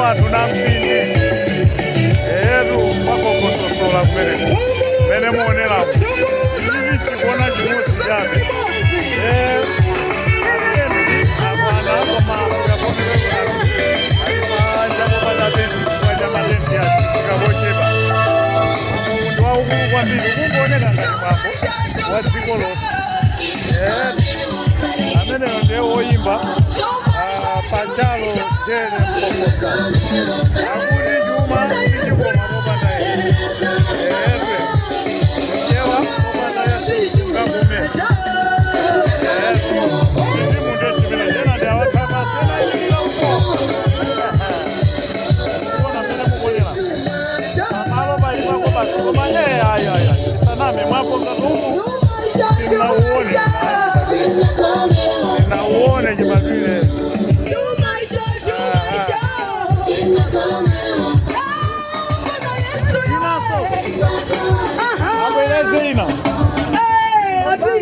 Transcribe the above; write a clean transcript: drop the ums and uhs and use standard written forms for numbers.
watu na mpindi edu makokososola mbele mene muonela hivi sikuona jimuti jame amene ndio oyimba pachalo jere mpokoka akuli juma ndiko maroba naye yewa roba naye ngamume ndi munde chimene jena ndi awakama sena ila uko ona mene mukolera maroba iba ko basi manye aya saname mwapo ngatumu nauone jibadile